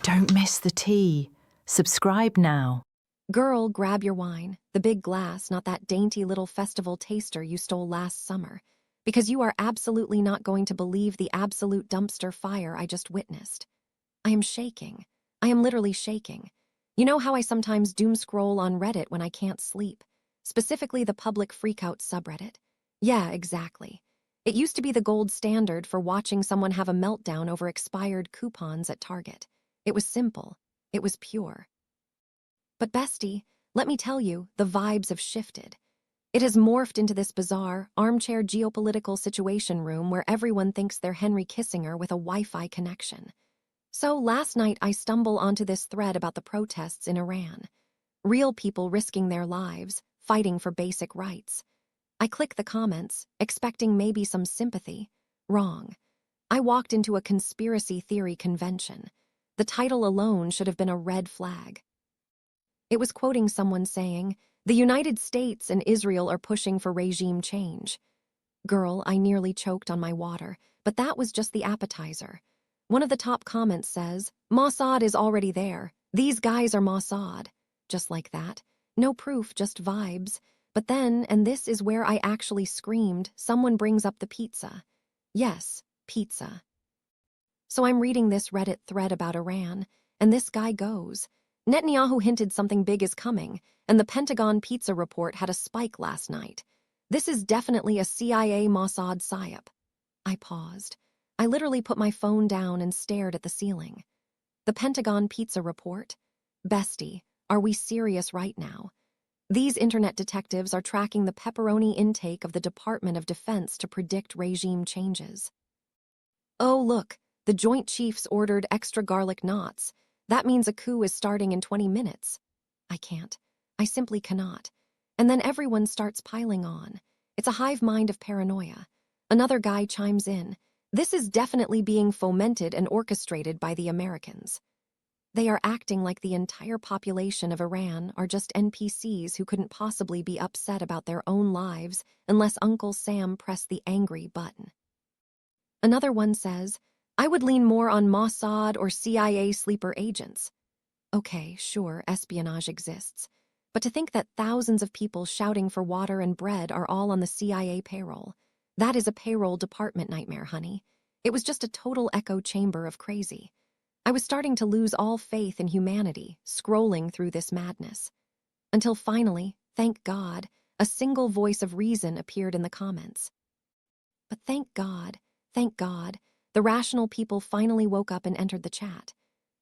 Don't miss the tea. Subscribe now. Girl, grab your wine, the big glass, not that dainty little festival taster you stole last summer, because you are absolutely not going to believe the absolute dumpster fire I just witnessed. I am shaking. I am literally shaking. You know how I sometimes doom scroll on Reddit when I can't sleep? Specifically the PublicFreakout subreddit. Yeah, exactly. It used to be the gold standard for watching someone have a meltdown over expired coupons at Target. It was simple. It was pure. But bestie, let me tell you, the vibes have shifted. It has morphed into this bizarre, armchair geopolitical situation room where everyone thinks they're Henry Kissinger with a Wi-Fi connection. So last night I stumble onto this thread about the protests in Iran. Real people risking their lives, fighting for basic rights. I click the comments, expecting maybe some sympathy. Wrong. I walked into a conspiracy theory convention. The title alone should have been a red flag. It was quoting someone saying, "The United States and Israel are pushing for regime change." Girl, I nearly choked on my water, but that was just the appetizer. One of the top comments says, "Mossad is already there. These guys are Mossad." Just like that. No proof, just vibes. But then, and this is where I actually screamed, someone brings up the pizza. Yes, pizza. So I'm reading this Reddit thread about Iran, and this guy goes, "Netanyahu hinted something big is coming, and the Pentagon Pizza Report had a spike last night. This is definitely a CIA Mossad psyop." I paused. I literally put my phone down and stared at the ceiling. The Pentagon Pizza Report? Bestie, are we serious right now? These internet detectives are tracking the pepperoni intake of the Department of Defense to predict regime changes. Oh, look, the Joint Chiefs ordered extra garlic knots. That means a coup is starting in 20 minutes. I can't. I simply cannot. And then everyone starts piling on. It's a hive mind of paranoia. Another guy chimes in. This is definitely being fomented and orchestrated by the Americans. They are acting like the entire population of Iran are just NPCs who couldn't possibly be upset about their own lives unless Uncle Sam pressed the angry button. Another one says, "I would lean more on Mossad or CIA sleeper agents." Okay, sure, espionage exists. But to think that thousands of people shouting for water and bread are all on the CIA payroll, that is a payroll department nightmare, honey. It was just a total echo chamber of crazy. I was starting to lose all faith in humanity, scrolling through this madness. Until finally, thank God, a single voice of reason appeared in the comments. But thank God, the rational people finally woke up and entered the chat.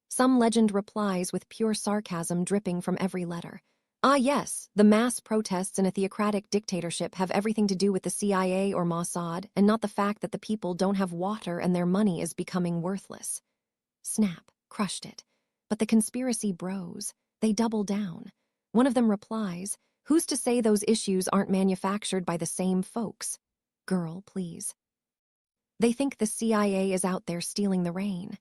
Some legend replies with pure sarcasm dripping from every letter. Ah yes, the mass protests in a theocratic dictatorship have everything to do with the CIA or Mossad, and not the fact that the people don't have water and their money is becoming worthless. Snap, crushed it. But the conspiracy bros, they double down. One of them replies, "Who's to say those issues aren't manufactured by the same folks?" Girl, please. They think the CIA is out there stealing the rain.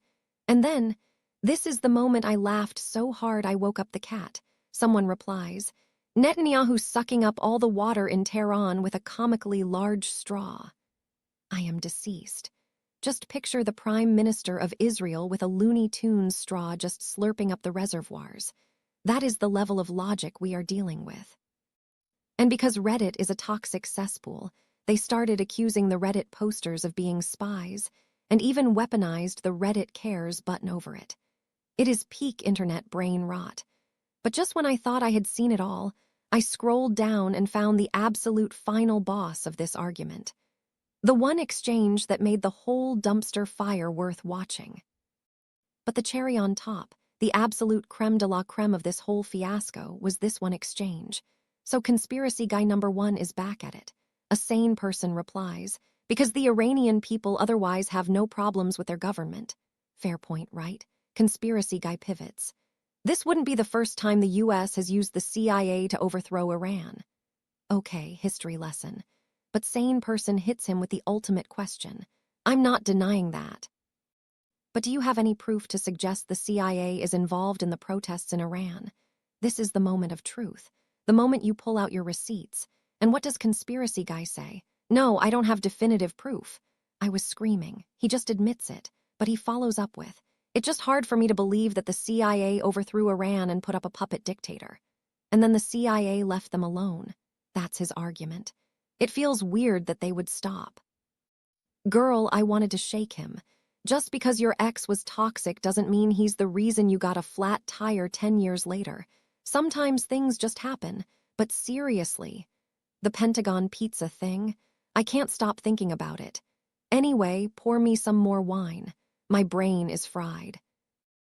And then, this is the moment I laughed so hard I woke up the cat. Someone replies, "Netanyahu sucking up all the water in Tehran with a comically large straw." I am deceased. Just picture the Prime Minister of Israel with a Looney Tunes straw just slurping up the reservoirs. That is the level of logic we are dealing with. And because Reddit is a toxic cesspool, they started accusing the Reddit posters of being spies, and even weaponized the Reddit cares button over it. It is peak internet brain rot. But just when I thought I had seen it all, I scrolled down and found the absolute final boss of this argument. The one exchange that made the whole dumpster fire worth watching. But the cherry on top, the absolute creme de la creme of this whole fiasco, was this one exchange. So conspiracy guy number one is back at it. A sane person replies, "Because the Iranian people otherwise have no problems with their government." Fair point, right? Conspiracy guy pivots. "This wouldn't be the first time the US has used the CIA to overthrow Iran." Okay, history lesson. But sane person hits him with the ultimate question. I'm not denying that. But do you have any proof to suggest the CIA is involved in the protests in Iran? This is the moment of truth. The moment you pull out your receipts. And what does conspiracy guy say? "No, I don't have definitive proof." I was screaming. He just admits it. But he follows up with, It's just hard for me to believe that the CIA overthrew Iran and put up a puppet dictator. And then the CIA left them alone. That's his argument. It feels weird that they would stop. Girl, I wanted to shake him. Just because your ex was toxic doesn't mean he's the reason you got a flat tire 10 years later. Sometimes things just happen. But seriously, the Pentagon Pizza thing, I can't stop thinking about it. Anyway, pour me some more wine. My brain is fried.